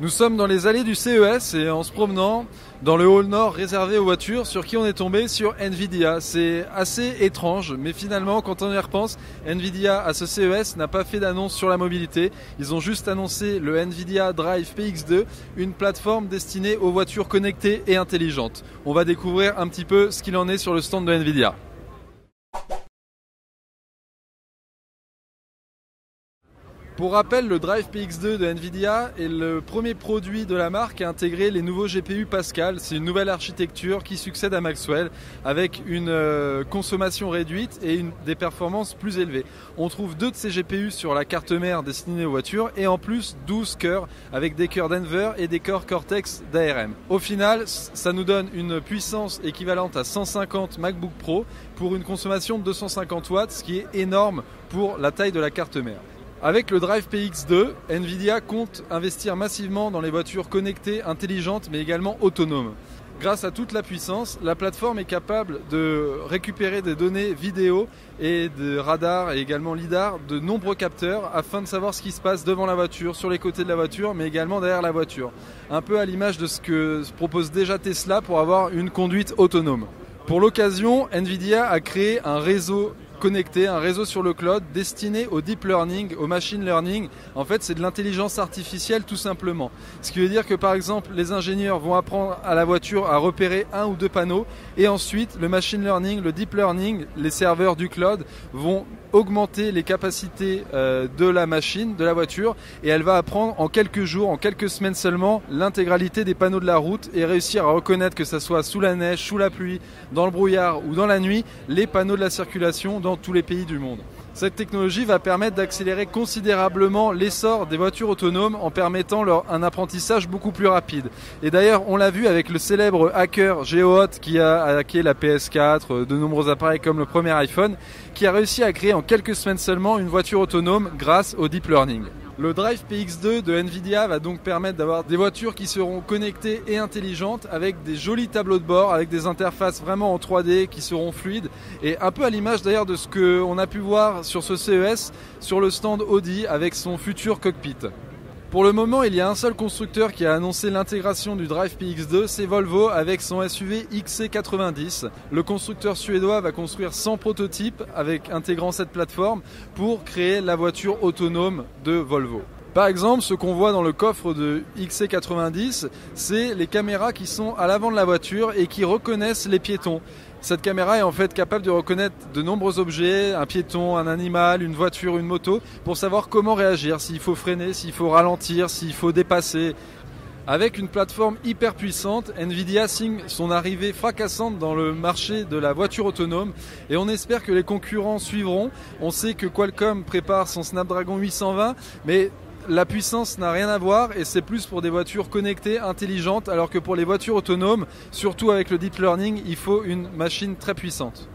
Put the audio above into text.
Nous sommes dans les allées du CES et en se promenant dans le hall nord réservé aux voitures, sur qui on est tombé sur Nvidia. C'est assez étrange, mais finalement, quand on y repense, Nvidia à ce CES n'a pas fait d'annonce sur la mobilité. Ils ont juste annoncé le Nvidia Drive PX2, une plateforme destinée aux voitures connectées et intelligentes. On va découvrir un petit peu ce qu'il en est sur le stand de Nvidia. Pour rappel, le Drive PX2 de Nvidia est le premier produit de la marque à intégrer les nouveaux GPU Pascal. C'est une nouvelle architecture qui succède à Maxwell avec une consommation réduite et des performances plus élevées. On trouve 2 de ces GPU sur la carte mère destinée aux voitures et en plus 12 cœurs avec des cœurs Denver et des cœurs Cortex d'ARM. Au final, ça nous donne une puissance équivalente à 150 MacBook Pro pour une consommation de 250 watts, ce qui est énorme pour la taille de la carte mère. Avec le Drive PX2, Nvidia compte investir massivement dans les voitures connectées, intelligentes, mais également autonomes. Grâce à toute la puissance, la plateforme est capable de récupérer des données vidéo et de radar et également lidar de nombreux capteurs afin de savoir ce qui se passe devant la voiture, sur les côtés de la voiture, mais également derrière la voiture. Un peu à l'image de ce que propose déjà Tesla pour avoir une conduite autonome. Pour l'occasion, Nvidia a créé un réseau connecté, un réseau sur le cloud destiné au deep learning, au machine learning. En fait, c'est de l'intelligence artificielle tout simplement. Ce qui veut dire que par exemple, les ingénieurs vont apprendre à la voiture à repérer 1 ou 2 panneaux et ensuite le machine learning, le deep learning, les serveurs du cloud vont augmenter les capacités de la machine, de la voiture, et elle va apprendre en quelques jours, en quelques semaines seulement, l'intégralité des panneaux de la route et réussir à reconnaître, que ça soit sous la neige, sous la pluie, dans le brouillard ou dans la nuit, les panneaux de la circulation dans tous les pays du monde. Cette technologie va permettre d'accélérer considérablement l'essor des voitures autonomes en permettant un apprentissage beaucoup plus rapide. Et d'ailleurs, on l'a vu avec le célèbre hacker GeoHot qui a hacké la PS4, de nombreux appareils comme le premier iPhone, qui a réussi à créer en quelques semaines seulement une voiture autonome grâce au deep learning. Le Drive PX2 de Nvidia va donc permettre d'avoir des voitures qui seront connectées et intelligentes avec des jolis tableaux de bord, avec des interfaces vraiment en 3D qui seront fluides et un peu à l'image d'ailleurs de ce qu'on a pu voir sur ce CES sur le stand Audi avec son futur cockpit. Pour le moment, il y a un seul constructeur qui a annoncé l'intégration du Drive PX2, c'est Volvo avec son SUV XC90. Le constructeur suédois va construire 100 prototypes intégrant cette plateforme pour créer la voiture autonome de Volvo. Par exemple, ce qu'on voit dans le coffre de XC90, c'est les caméras qui sont à l'avant de la voiture et qui reconnaissent les piétons. Cette caméra est en fait capable de reconnaître de nombreux objets, un piéton, un animal, une voiture, une moto, pour savoir comment réagir, s'il faut freiner, s'il faut ralentir, s'il faut dépasser. Avec une plateforme hyper puissante, Nvidia signe son arrivée fracassante dans le marché de la voiture autonome et on espère que les concurrents suivront. On sait que Qualcomm prépare son Snapdragon 820, mais la puissance n'a rien à voir et c'est plus pour des voitures connectées, intelligentes, alors que pour les voitures autonomes, surtout avec le deep learning, il faut une machine très puissante.